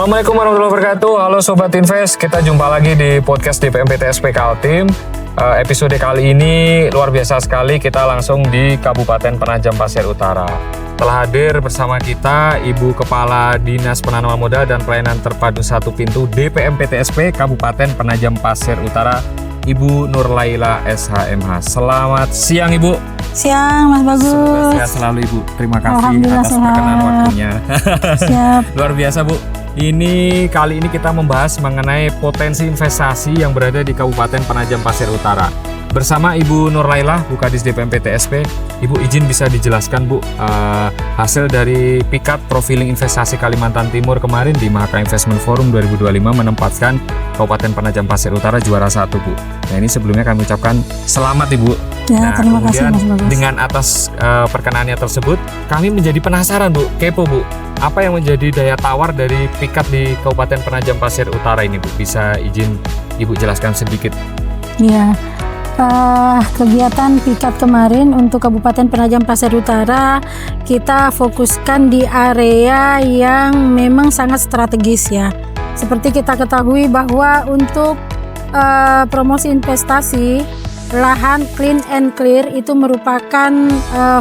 Assalamualaikum warahmatullahi wabarakatuh. Halo Sobat Invest, kita jumpa lagi di podcast DPM PTSP Kaltim. Episode kali ini luar biasa sekali, kita langsung di Kabupaten Penajam Pasir Utara. Telah hadir bersama kita Ibu Kepala Dinas Penanaman Modal dan Pelayanan Terpadu Satu Pintu DPM PTSP Kabupaten Penajam Pasir Utara, Ibu Nurlaila SHMH. Selamat siang Ibu. Siang Mas Bagus. Semoga sehat selalu Ibu. Terima kasih atas perkenan waktunya. Siap. Luar biasa Bu. Kali ini kita membahas mengenai potensi investasi yang berada di Kabupaten Penajam Pasir Utara. Bersama Ibu Nurlaila, Bu Kadis DPM PTSP. Ibu izin bisa dijelaskan Bu, hasil dari Pikat Profiling Investasi Kalimantan Timur kemarin di Mahaka Investment Forum 2025 menempatkan Kabupaten Penajam Pasir Utara juara 1 Bu. Nah ini sebelumnya kami ucapkan selamat Ibu. Ya, terima kasih Mas Bagus. Dengan atas perkenannya tersebut, kami menjadi penasaran Bu, kepo Bu. Apa yang menjadi daya tawar dari Pikat di Kabupaten Penajam Pasir Utara ini Bu? Bisa izin Ibu jelaskan sedikit? Iya. Kegiatan Pikat kemarin untuk Kabupaten Penajam Pasir Utara kita fokuskan di area yang memang sangat strategis ya. Seperti kita ketahui bahwa untuk promosi investasi, lahan clean and clear itu merupakan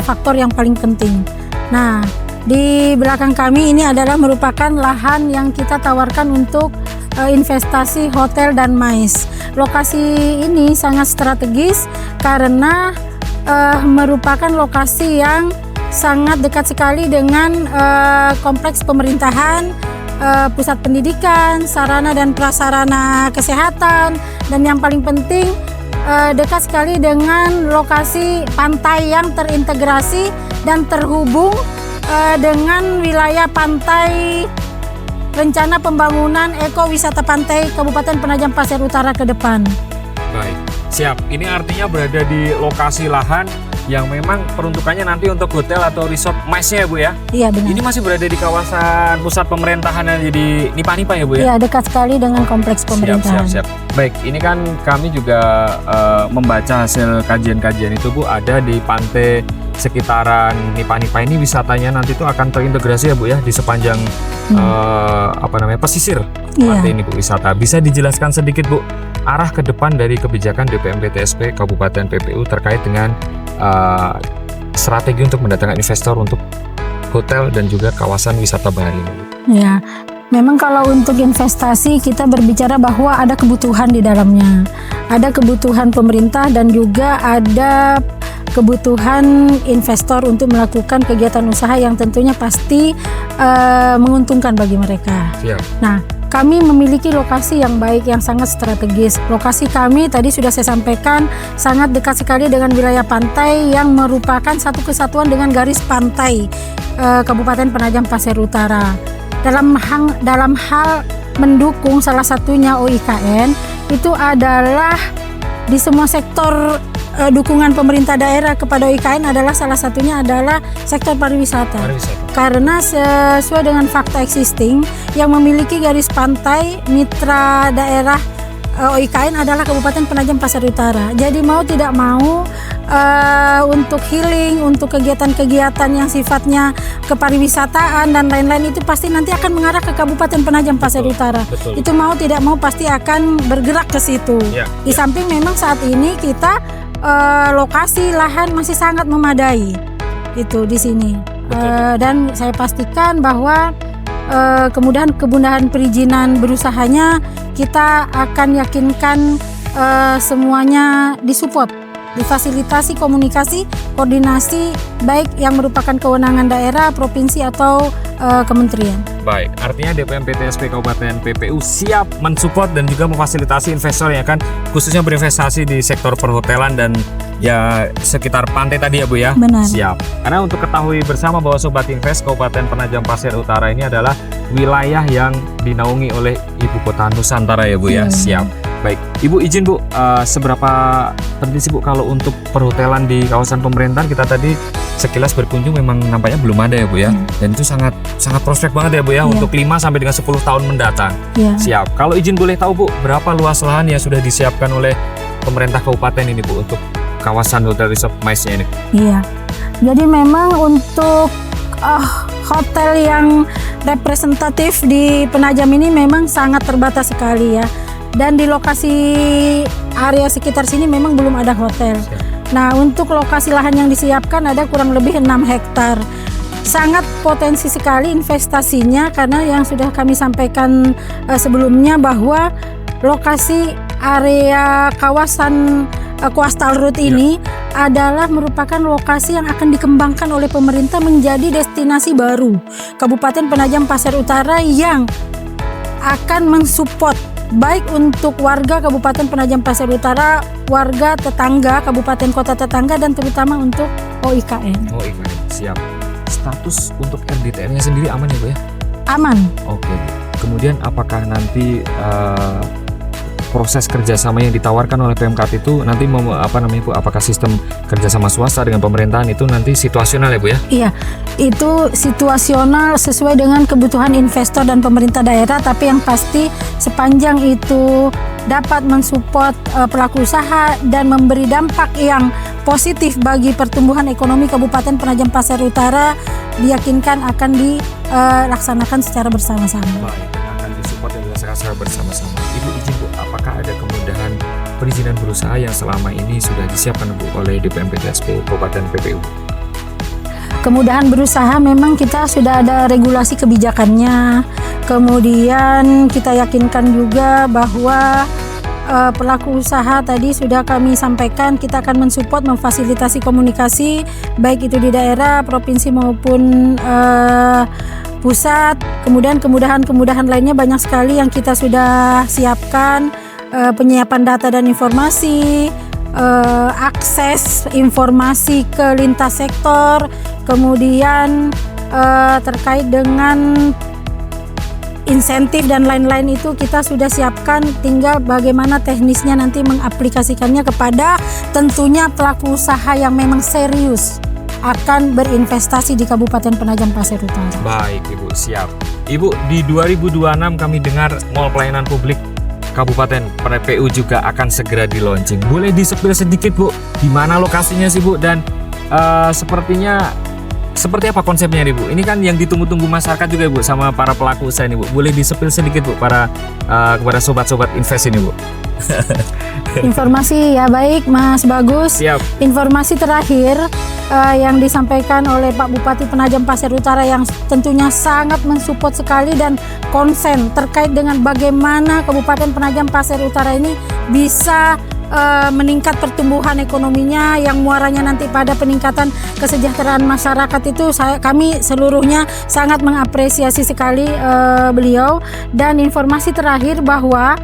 faktor yang paling penting. Nah, di belakang kami ini adalah merupakan lahan yang kita tawarkan untuk investasi hotel dan mais. Lokasi ini sangat strategis karena merupakan lokasi yang sangat dekat sekali dengan kompleks pemerintahan, pusat pendidikan, sarana dan prasarana kesehatan, dan yang paling penting dekat sekali dengan lokasi pantai yang terintegrasi dan terhubung dengan wilayah pantai rencana pembangunan ekowisata pantai Kabupaten Penajam Pasir Utara ke depan. Baik, siap. Ini artinya berada di lokasi lahan yang memang peruntukannya nanti untuk hotel atau resort mais-nya ya Bu ya? Iya benar. Ini masih berada di kawasan pusat pemerintahan yang di Nipa-Nipa ya Bu ya? Iya, dekat sekali dengan kompleks pemerintahan. Siap. Baik, ini kan kami juga membaca hasil kajian-kajian itu Bu, ada di pantai sekitaran Nipa-Nipa ini wisatanya nanti itu akan terintegrasi ya Bu ya di sepanjang pesisir pantai ini Bu wisata. Bisa dijelaskan sedikit Bu arah ke depan dari kebijakan DPM PTSP Kabupaten PPU terkait dengan strategi untuk mendatangkan investor untuk hotel dan juga kawasan wisata bahari ini? Ya, memang kalau untuk investasi kita berbicara bahwa ada kebutuhan di dalamnya. Ada kebutuhan pemerintah dan juga ada kebutuhan investor untuk melakukan kegiatan usaha yang tentunya pasti menguntungkan bagi mereka. Siap. Nah, kami memiliki lokasi yang baik, yang sangat strategis. Lokasi kami tadi sudah saya sampaikan sangat dekat sekali dengan wilayah pantai yang merupakan satu kesatuan dengan garis pantai Kabupaten Penajam Pasir Utara. Dalam hal mendukung salah satunya OIKN itu adalah di semua sektor dukungan pemerintah daerah kepada OIKN adalah salah satunya adalah sektor pariwisata. Karena sesuai dengan fakta existing yang memiliki garis pantai mitra daerah OIKN adalah Kabupaten Penajam Pasir Utara. Jadi mau tidak mau untuk healing, untuk kegiatan-kegiatan yang sifatnya kepariwisataan dan lain-lain itu pasti nanti akan mengarah ke Kabupaten Penajam Pasir Utara. Betul. Itu mau tidak mau pasti akan bergerak ke situ. Di samping memang saat ini kita lokasi lahan masih sangat memadai itu di sini. Dan saya pastikan bahwa kemudahan perizinan berusahanya kita akan yakinkan semuanya disupport, difasilitasi komunikasi, koordinasi baik yang merupakan kewenangan daerah, provinsi atau kementerian. Baik, artinya DPM PTSP Kabupaten PPU siap mensupport dan juga memfasilitasi investor yang akan khususnya berinvestasi di sektor perhotelan dan ya sekitar pantai tadi ya Bu ya? Benar. Siap. Karena untuk ketahui bersama bahwa Sobat Invest Kabupaten Penajam Pasir Utara ini adalah wilayah yang dinaungi oleh Ibu Kota Nusantara ya Bu ya? Siap. Baik, Ibu izin Bu, seberapa penting sih Bu kalau untuk perhotelan di kawasan pemerintahan? Kita tadi sekilas berkunjung memang nampaknya belum ada ya Bu ya? Dan itu sangat prospek banget ya Bu ya untuk 5 sampai dengan 10 tahun mendatang. Siap. Kalau izin boleh tahu Bu, berapa luas lahan yang sudah disiapkan oleh pemerintah kabupaten ini Bu untuk kawasan hotel resort mais-nya ini? Iya. Jadi memang untuk hotel yang representatif di Penajam ini memang sangat terbatas sekali ya. Dan di lokasi area sekitar sini memang belum ada hotel. Nah, untuk lokasi lahan yang disiapkan ada kurang lebih 6 hektar. Sangat potensi sekali investasinya karena yang sudah kami sampaikan sebelumnya bahwa lokasi area kawasan Coastal Route ini adalah merupakan lokasi yang akan dikembangkan oleh pemerintah menjadi destinasi baru Kabupaten Penajam Pasir Utara yang akan mensupport baik untuk warga Kabupaten Penajam Pasir Utara, warga tetangga, kabupaten kota tetangga, dan terutama untuk OIKN. OIKN, siap. Status untuk RDTR-nya sendiri aman ya Bu ya? Aman. Oke Bu. Kemudian apakah nanti proses kerjasama yang ditawarkan oleh Pemkat itu nanti apakah sistem kerjasama swasta dengan pemerintahan itu nanti situasional ya Bu ya? Iya, itu situasional sesuai dengan kebutuhan investor dan pemerintah daerah, tapi yang pasti sepanjang itu dapat mensupport pelaku usaha dan memberi dampak yang positif bagi pertumbuhan ekonomi Kabupaten Penajam Pasir Utara, diyakinkan akan dilaksanakan secara bersama-sama. Baik, akan disupport dan dilaksanakan secara bersama-sama. Ibu izin Bu, apakah ada kemudahan perizinan berusaha yang selama ini sudah disiapkan Bu oleh DPMPTSP Kabupaten PPU? Kemudahan berusaha memang kita sudah ada regulasi kebijakannya. Kemudian kita yakinkan juga bahwa pelaku usaha tadi sudah kami sampaikan kita akan mensupport, memfasilitasi komunikasi baik itu di daerah, provinsi maupun pusat. Kemudian kemudahan lainnya banyak sekali yang kita sudah siapkan, penyiapan data dan informasi, akses informasi ke lintas sektor, kemudian terkait dengan insentif dan lain-lain itu kita sudah siapkan, tinggal bagaimana teknisnya nanti mengaplikasikannya kepada tentunya pelaku usaha yang memang serius akan berinvestasi di Kabupaten Penajam Pasir Utara. Baik Ibu, siap. Ibu, di 2026 kami dengar mall pelayanan publik Kabupaten PPU juga akan segera di-launching. Boleh di-spill sedikit Bu, di mana lokasinya sih Bu, dan seperti apa konsepnya nih Bu? Ini kan yang ditunggu-tunggu masyarakat juga Bu, sama para pelaku usaha ini Bu. Boleh di-spill sedikit Bu kepada sobat-sobat invest ini Bu. Informasi ya, baik Mas Bagus. Siap. Informasi terakhir yang disampaikan oleh Pak Bupati Penajam Pasir Utara yang tentunya sangat mensupport sekali dan konsen terkait dengan bagaimana Kabupaten Penajam Pasir Utara ini bisa meningkat pertumbuhan ekonominya yang muaranya nanti pada peningkatan kesejahteraan masyarakat itu kami seluruhnya sangat mengapresiasi sekali beliau. Dan informasi terakhir bahwa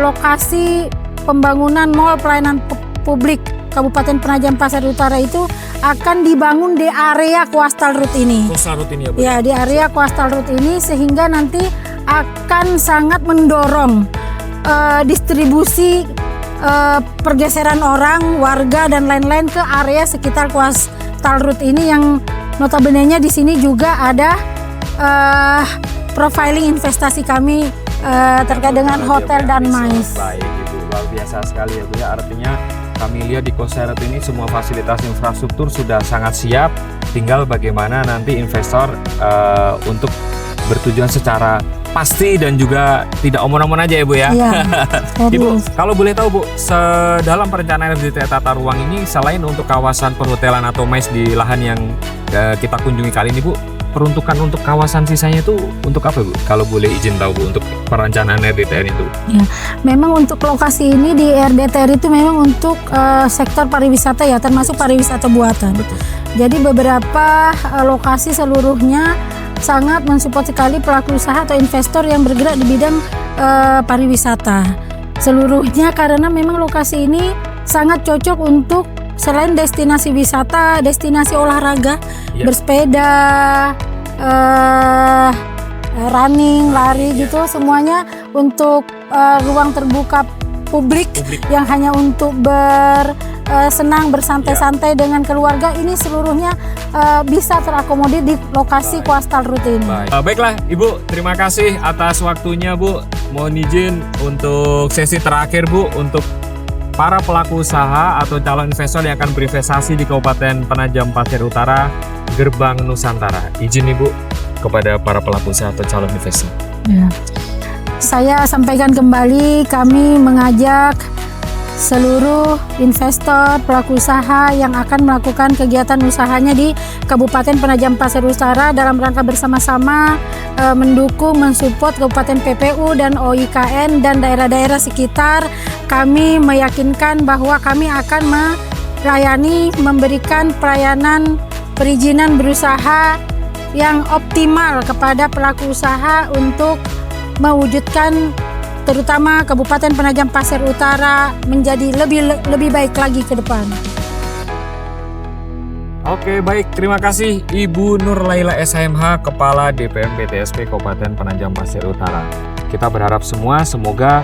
lokasi pembangunan mall pelayanan publik Kabupaten Penajam Pasir Utara itu akan dibangun di area Coastal Route ini. Coastal Route ini ya Bu? Ya, di area Coastal Route ini sehingga nanti akan sangat mendorong distribusi pergeseran orang, warga dan lain-lain ke area sekitar Coastal Route ini yang notabene-nya di sini juga ada profiling investasi kami terkait dengan hotel dan mais. Baik Ibu, luar biasa sekali ya Bu ya. Artinya kami lihat di Coastal Route ini semua fasilitas infrastruktur sudah sangat siap, tinggal bagaimana nanti investor untuk bertujuan secara pasti dan juga tidak omon-omon aja ya Bu ya. Iya, Ibu, kalau boleh tahu Bu, dalam perencanaan RDTR tata ruang ini selain untuk kawasan perhotelan atau mais di lahan yang kita kunjungi kali ini Bu, peruntukan untuk kawasan sisanya itu untuk apa Bu? Kalau boleh izin tahu Bu, untuk perencanaan RDTR itu. Ya, memang untuk lokasi ini di RDTR itu memang untuk sektor pariwisata ya, termasuk pariwisata buatan. Betul. Jadi beberapa lokasi seluruhnya sangat mensupport sekali pelaku usaha atau investor yang bergerak di bidang pariwisata seluruhnya, karena memang lokasi ini sangat cocok untuk selain destinasi wisata, destinasi olahraga, bersepeda, running, lari gitu, semuanya untuk ruang terbuka publik yang hanya untuk senang bersantai-santai dengan keluarga, ini seluruhnya bisa terakomodir di lokasi Coastal Route ini. Baiklah Ibu, terima kasih atas waktunya Bu. Mohon izin untuk sesi terakhir Bu, untuk para pelaku usaha atau calon investor yang akan berinvestasi di Kabupaten Penajam Pasir Utara, Gerbang Nusantara. Izin Ibu kepada para pelaku usaha atau calon investor. Ya. Saya sampaikan kembali, kami mengajak seluruh investor, pelaku usaha yang akan melakukan kegiatan usahanya di Kabupaten Penajam Pasir Utara dalam rangka bersama-sama mendukung, mensupport Kabupaten PPU dan OIKN dan daerah-daerah sekitar. Kami meyakinkan bahwa kami akan melayani, memberikan pelayanan perizinan berusaha yang optimal kepada pelaku usaha untuk mewujudkan terutama Kabupaten Penajam Pasir Utara menjadi lebih baik lagi ke depan. Oke, baik. Terima kasih Ibu Nur Laila SHMH, Kepala DPM PTSP Kabupaten Penajam Pasir Utara. Kita berharap semoga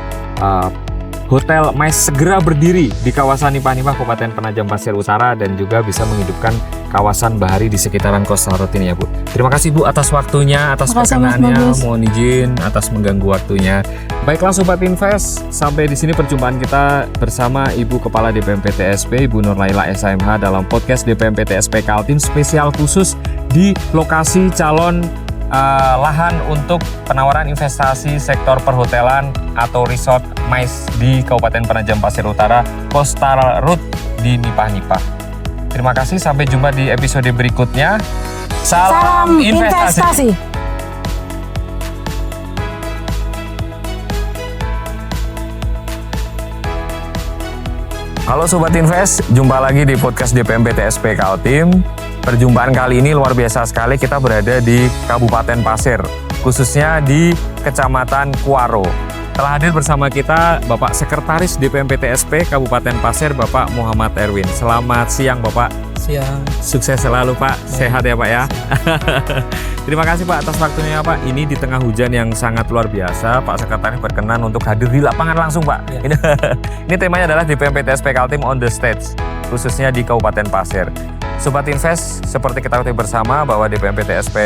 Hotel Mais segera berdiri di kawasan Nipah-Nipah Kabupaten Penajam Pasir Utara dan juga bisa menghidupkan kawasan bahari di sekitaran Coastal Road ini ya Bu. Terima kasih Bu atas waktunya, atas perkenalannya. Mohon izin atas mengganggu waktunya. Baiklah Sobat Invest, sampai di sini perjumpaan kita bersama Ibu Kepala DPM PTSP, Ibu Nur Laila SHMH dalam podcast DPM PTSP Kaltim spesial khusus di lokasi calon lahan untuk penawaran investasi sektor perhotelan atau resort Mais di Kabupaten Penajam Pasir Utara, Coastal Road di Nipah-Nipah. Terima kasih, sampai jumpa di episode berikutnya. Salam investasi. Halo Sobat Invest, jumpa lagi di podcast DPM PTSP Kaltim. Perjumpaan kali ini luar biasa sekali, kita berada di Kabupaten Pasir, khususnya di Kecamatan Kuaro. Telah hadir bersama kita Bapak Sekretaris DPM PTSP Kabupaten Pasir, Bapak Muhammad Erwin. Selamat siang Bapak. Siang. Sukses selalu Pak, sehat ya Pak ya. Terima kasih Pak atas waktunya Pak. Ini di tengah hujan yang sangat luar biasa, Pak Sekretaris berkenan untuk hadir di lapangan langsung Pak. Ya. Ini temanya adalah DPM PTSP Kaltim on the stage, khususnya di Kabupaten Pasir. Sobat Invest, seperti kita ketahui bersama bahwa DPM PTSP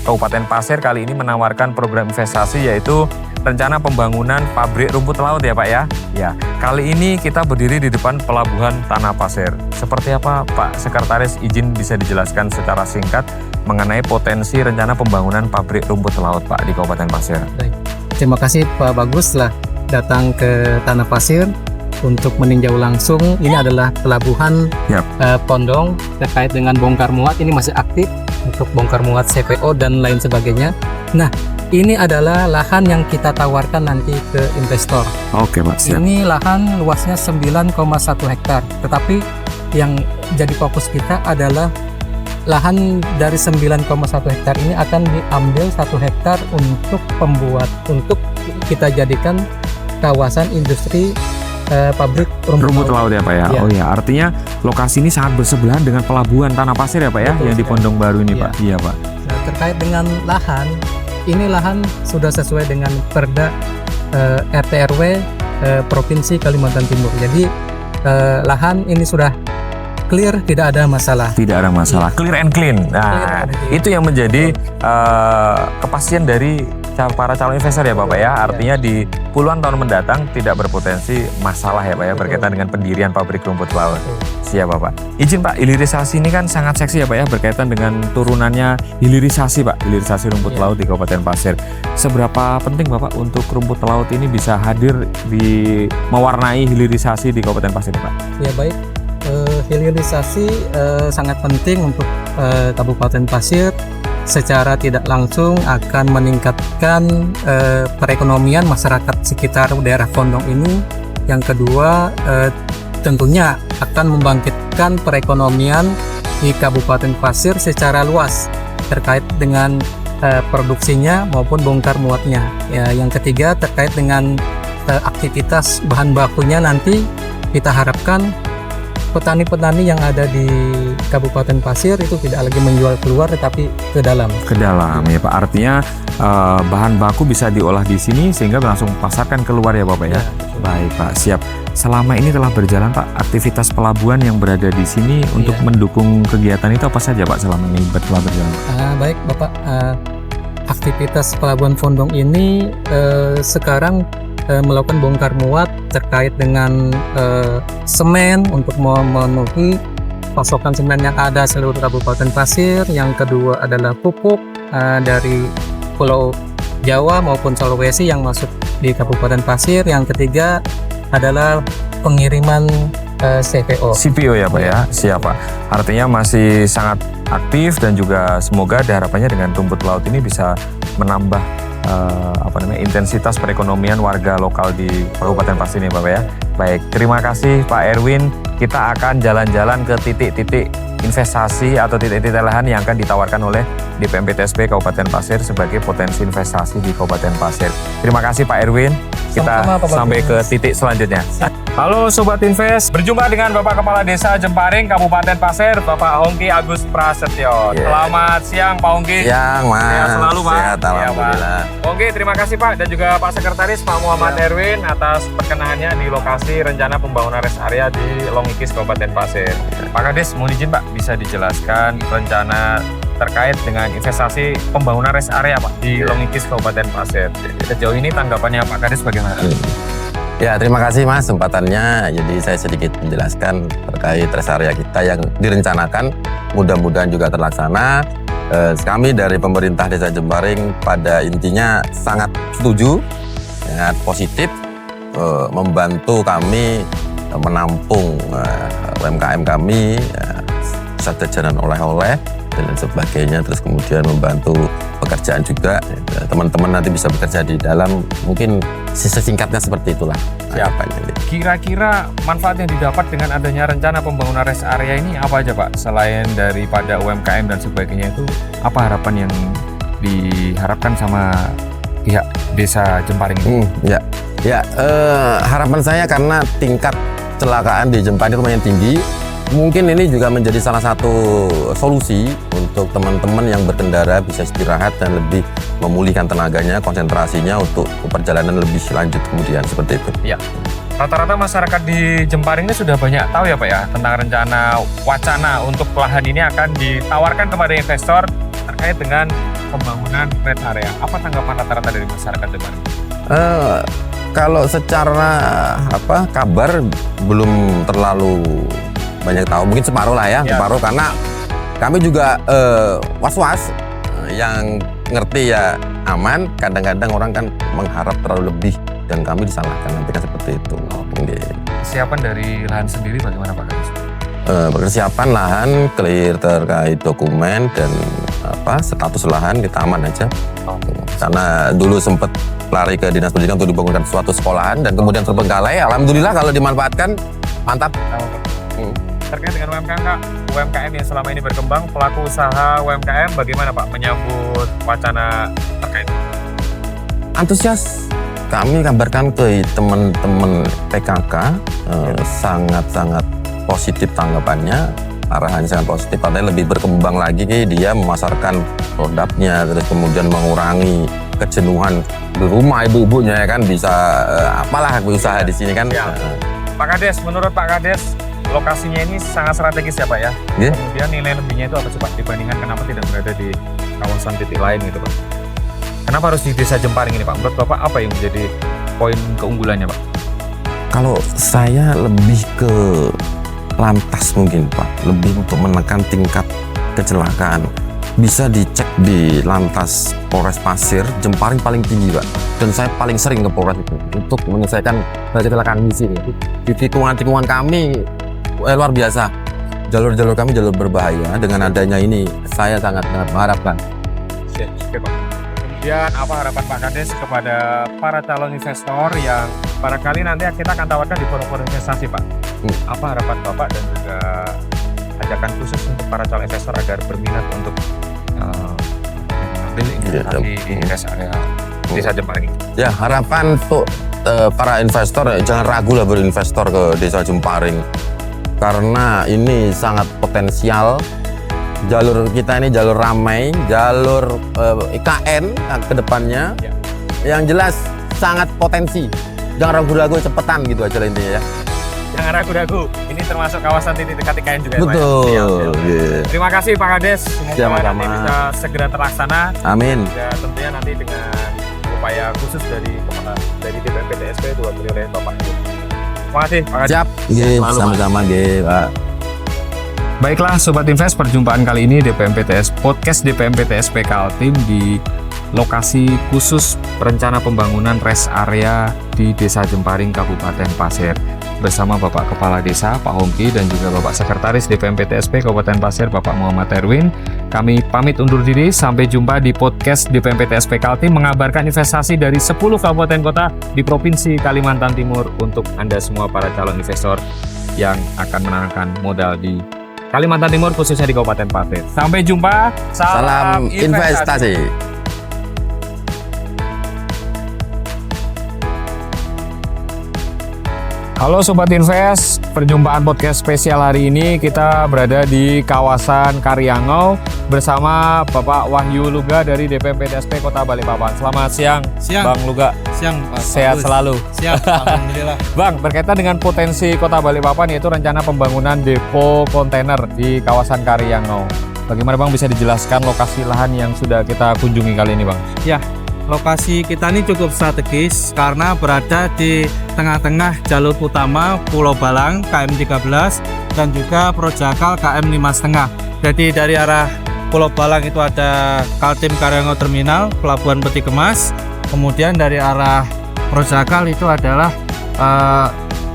Kabupaten Pasir kali ini menawarkan program investasi yaitu rencana pembangunan pabrik rumput laut ya Pak ya. Ya, kali ini kita berdiri di depan Pelabuhan Tanah Pasir. Seperti apa Pak Sekretaris, izin bisa dijelaskan secara singkat mengenai potensi rencana pembangunan pabrik rumput laut Pak di Kabupaten Pasir. Baik. Terima kasih Pak Bagus telah datang ke Tanah Pasir untuk meninjau langsung. Ini adalah pelabuhan Pondong terkait dengan bongkar muat, ini masih aktif untuk bongkar muat CPO dan lain sebagainya. Nah, ini adalah lahan yang kita tawarkan nanti ke investor. Oke Pak, siap. Ini lahan luasnya 9,1 hektar, tetapi yang jadi fokus kita adalah lahan dari 9,1 hektar ini akan diambil 1 hektar untuk kita jadikan kawasan industri pabrik rumput laut ya Pak ya? Ya. Oh ya, artinya lokasi ini sangat bersebelahan dengan Pelabuhan Tanah Pasir ya Pak ya? Betul, yang di Pondong Baru ini ya. Pak? Iya Pak. Nah, terkait dengan lahan, ini lahan sudah sesuai dengan Perda RT/RW Provinsi Kalimantan Timur. Jadi lahan ini sudah clear, tidak ada masalah. Tidak ada masalah, clear and clean. Nah, itu yang menjadi kepastian dari para calon investor ya Bapak ya. Artinya di puluhan tahun mendatang tidak berpotensi masalah ya Pak ya, berkaitan dengan pendirian pabrik rumput laut. Siap Bapak. Izin Pak, hilirisasi ini kan sangat seksi ya Pak ya, berkaitan dengan turunannya hilirisasi Pak, hilirisasi rumput laut di Kabupaten Pasir. Seberapa penting Bapak untuk rumput laut ini bisa hadir di mewarnai hilirisasi di Kabupaten Pasir Pak? Ya baik, hilirisasi sangat penting untuk Kabupaten Pasir. Secara tidak langsung akan meningkatkan perekonomian masyarakat sekitar daerah Pondong ini. Yang kedua, tentunya akan membangkitkan perekonomian di Kabupaten Pasir secara luas terkait dengan produksinya maupun bongkar muatnya. Ya, yang ketiga terkait dengan aktivitas bahan bakunya, nanti kita harapkan petani-petani yang ada di Kabupaten Pasir itu tidak lagi menjual keluar tetapi ke dalam. Ke dalam ya Pak. Artinya bahan baku bisa diolah di sini sehingga langsung pasarkan keluar ya Bapak ya. Baik Pak, siap. Selama ini telah berjalan Pak aktivitas pelabuhan yang berada di sini untuk mendukung kegiatan itu apa saja Pak selama ini telah berjalan? Baik Bapak, aktivitas pelabuhan Pondong ini sekarang melakukan bongkar muat terkait dengan semen untuk memenuhi pasokan semen yang ada seluruh Kabupaten Pasir. Yang kedua adalah pupuk dari Pulau Jawa maupun Sulawesi yang masuk di Kabupaten Pasir. Yang ketiga adalah pengiriman CPO ya Pak ya, siap Pak. Artinya masih sangat aktif dan juga semoga harapannya dengan rumput laut ini bisa menambah intensitas perekonomian warga lokal di Kabupaten Pasir ini Bapak ya. Baik, terima kasih Pak Erwin. Kita akan jalan-jalan ke titik-titik investasi atau titik-titik lahan yang akan ditawarkan oleh DPMPTSP Kabupaten Pasir sebagai potensi investasi di Kabupaten Pasir. Terima kasih Pak Erwin. Kita sampai ke titik selanjutnya. Halo Sobat Invest, berjumpa dengan Bapak Kepala Desa Jemparing, Kabupaten Pasir, Bapak Hongki Agus Prasetyo. Selamat siang Pak Hongki. Siang Mas. Sehat selalu Pak. Sehat, alhamdulillah. Hongki, terima kasih Pak dan juga Pak Sekretaris Pak Muhammad Erwin atas perkenanannya di lokasi rencana pembangunan rest area di Longikis Kabupaten Pasir. Pak Kades, mohon izin Pak, bisa dijelaskan rencana terkait dengan investasi pembangunan rest area Pak di Longikis Kabupaten Pasir. Sejauh ini tanggapannya Pak Kades bagaimana? Ya, terima kasih Mas kesempatannya. Jadi saya sedikit menjelaskan terkait rest area kita yang direncanakan, mudah-mudahan juga terlaksana. Kami dari pemerintah Desa Jemparing pada intinya sangat setuju, sangat positif, membantu kami menampung UMKM kami, jajanan oleh-oleh dan sebagainya, terus kemudian membantu pekerjaan juga. Teman-teman nanti bisa bekerja di dalam, mungkin sesingkatnya seperti itulah. Kira-kira manfaat yang didapat dengan adanya rencana pembangunan rest area ini apa aja Pak? Selain daripada UMKM dan sebagainya, itu apa harapan yang diharapkan sama pihak Desa Jemparing ini? Harapan saya karena tingkat kecelakaan di Jemparing lumayan tinggi. Mungkin ini juga menjadi salah satu solusi untuk teman-teman yang berkendara bisa istirahat dan lebih memulihkan tenaganya, konsentrasinya untuk perjalanan lebih lanjut kemudian, seperti itu. Iya. Rata-rata masyarakat di Jemparing ini sudah banyak tahu ya Pak ya tentang rencana wacana untuk lahan ini akan ditawarkan kepada investor terkait dengan pembangunan rest area. Apa tanggapan rata-rata dari masyarakat Jemparing? Kalau secara kabar belum terlalu banyak tahu, mungkin separuh lah ya. Separuh karena kami juga was-was, yang ngerti ya aman, kadang-kadang orang kan mengharap terlalu lebih dan kami disalahkan, nanti kan seperti itu. Persiapan dari lahan sendiri bagaimana Pak Kades? Persiapan lahan clear terkait dokumen dan status lahan kita aman aja. Karena dulu sempat lari ke Dinas Pendidikan untuk dibangunkan suatu sekolahan dan kemudian terbengkalai. Alhamdulillah kalau dimanfaatkan mantap. Terkait dengan UMKM yang selama ini berkembang, pelaku usaha UMKM bagaimana Pak menyambut wacana terkait? Antusias. Kami kabarkan ke teman-teman PKK sangat-sangat positif tanggapannya, arahannya sangat positif, artinya lebih berkembang lagi, dia memasarkan produknya, terus kemudian mengurangi kejenuhan di rumah ibu-ibunya ya kan, bisa berusaha di sini kan. Pak Kades, menurut Pak Kades lokasinya ini sangat strategis ya Pak ya? Kemudian nilai lebihnya itu apa sih Pak dibandingkan kenapa tidak berada di kawasan titik lain gitu Pak? Kenapa harus di Desa Jemparing ini Pak? Menurut Bapak apa yang menjadi poin keunggulannya Pak? Kalau saya lebih ke lantas mungkin Pak, lebih untuk menekan tingkat kecelakaan. Bisa dicek di lantas Polres Pasir, Jemparing paling tinggi Pak. Dan saya paling sering ke Polres itu untuk menyelesaikan kecelakaan di sini. Di tikungan-tikungan kami luar biasa. Jalur-jalur kami jalur berbahaya. Dengan adanya ini saya sangat mengharapkan. Oke Pak. Kemudian apa harapan Pak Kades kepada para calon investor yang barangkali nanti kita akan tawarkan di forum-forum investasi Pak? Apa harapan Bapak dan juga ajakan khusus untuk para calon investor agar berminat untuk ambil investasi di rest area Desa Jemparing? Ya, harapan untuk para investor jangan ragu lah berinvestor ke Desa Jemparing karena ini sangat potensial. Jalur kita ini jalur ramai, jalur IKN ke depannya, yang jelas sangat potensi. Jangan ragu-ragu, cepetan gitu aja intinya ya. Jangan ragu-ragu, ini termasuk kawasan titik dekat IKN juga. Betul. Terima kasih Pak Kades, semoga nanti bisa segera terlaksana. Amin. Ya tentunya nanti dengan upaya khusus dari DPMPTSP DPMPTSP diwakili oleh Bapak Ibu. Terima kasih Pak Kadis. Siap, nggih, Selalu, Pak. sama-sama nggih, Pak. Baiklah Sobat Invest, perjumpaan kali ini podcast DPMPTSP Kaltim di lokasi khusus perencana pembangunan rest area di Desa Jemparing, Kabupaten Pasir. Bersama Bapak Kepala Desa, Pak Hongki, dan juga Bapak Sekretaris DPMPTSP Kabupaten Pasir, Bapak Muhammad Erwin. Kami pamit undur diri, sampai jumpa di podcast DPMPTSP Kaltim mengabarkan investasi dari 10 kabupaten kota di Provinsi Kalimantan Timur untuk Anda semua para calon investor yang akan menanamkan modal di Kalimantan Timur, khususnya di Kabupaten Pasir. Sampai jumpa, Salam investasi. Halo Sobat Invest, perjumpaan podcast spesial hari ini kita berada di kawasan Karyangau bersama Bapak Wahyu Luga dari DPMPTSP Kota Balikpapan. Selamat siang, Bang Luga. Siang, Pak. Sehat Bagus. selalu. Siap, alhamdulillah. Bang, berkaitan dengan potensi Kota Balikpapan yaitu rencana pembangunan depo kontainer di kawasan Karyangau. Bagaimana Bang bisa dijelaskan lokasi lahan yang sudah kita kunjungi kali ini Bang? Ya, lokasi kita ini cukup strategis karena berada di tengah-tengah jalur utama Pulau Balang KM 13 dan juga Projakal KM 5,5. Jadi dari arah Pulau Balang itu ada Kaltim Karyangau Terminal, Pelabuhan Peti Kemas. Kemudian dari arah Projakal itu adalah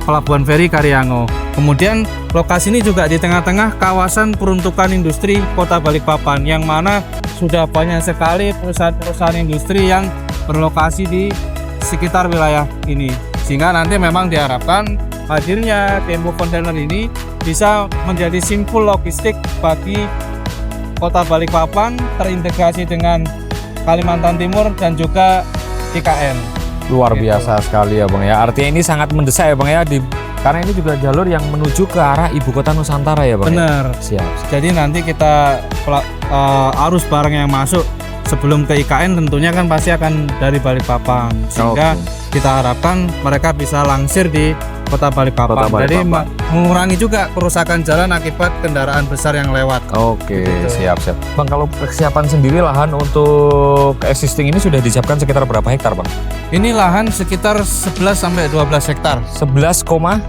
Pelabuhan Feri Karyangau. Kemudian lokasi ini juga di tengah-tengah kawasan peruntukan industri Kota Balikpapan, yang mana sudah banyak sekali perusahaan-perusahaan industri yang berlokasi di sekitar wilayah ini. Sehingga nanti memang diharapkan hadirnya depo kontainer ini bisa menjadi simpul logistik bagi Kota Balikpapan, terintegrasi dengan Kalimantan Timur dan juga IKN. Luar Gitu. biasa sekali ya Bang ya. Artinya ini sangat mendesak ya Bang ya, karena ini juga jalur yang menuju ke arah ibu kota Nusantara ya Bang. Benar. Ya? Siap. Jadi nanti kita arus barang yang masuk sebelum ke IKN tentunya kan pasti akan dari Balikpapan, sehingga kita harapkan mereka bisa langsir di Kota Balikpapan. Jadi mengurangi juga kerusakan jalan akibat kendaraan besar yang lewat. Oke, Begitu. siap. Bang, kalau persiapan sendiri lahan untuk existing ini sudah disiapkan sekitar berapa hektar Bang? Ini lahan sekitar 11 sampai 12 hektar. 11,5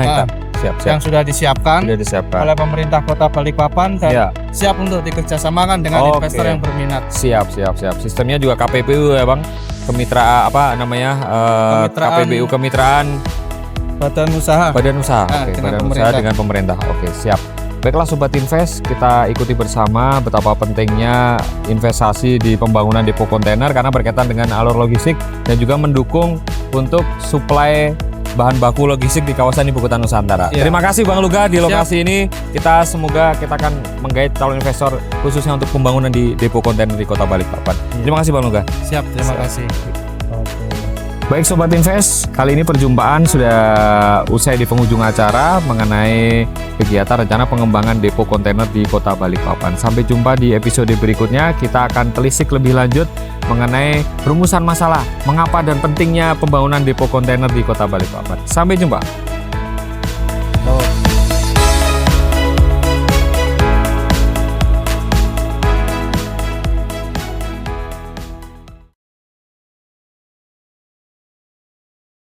hektar. Siap. Yang sudah disiapkan Sudah disiapkan. oleh pemerintah Kota Balikpapan dan Ya. siap untuk dikerjasamakan dengan Oke. investor yang berminat. Siap. Sistemnya juga KPPU ya Bang. Kemitraan Kemitraan. KPBU, kemitraan Badan usaha. Badan usaha. Nah, Oke, dengan badan pemerintah. usaha dengan pemerintah. Oke, siap. Baiklah Sobat Invest, kita ikuti bersama betapa pentingnya investasi di pembangunan depo kontainer karena berkaitan dengan alur logistik dan juga mendukung untuk suplai bahan baku logistik di kawasan ibu kota Nusantara. Ya. Terima kasih Bang Luga di lokasi ini. Semoga kita akan menggait calon investor khususnya untuk pembangunan di depo kontainer di Kota Balikpapan. Terima kasih Bang Luga. Siap, terima kasih. Baik Sobat Invest, kali ini perjumpaan sudah usai di penghujung acara mengenai kegiatan rencana pengembangan depo kontainer di Kota Balikpapan. Sampai jumpa di episode berikutnya, kita akan telisik lebih lanjut mengenai rumusan masalah, mengapa dan pentingnya pembangunan depo kontainer di Kota Balikpapan. Sampai jumpa.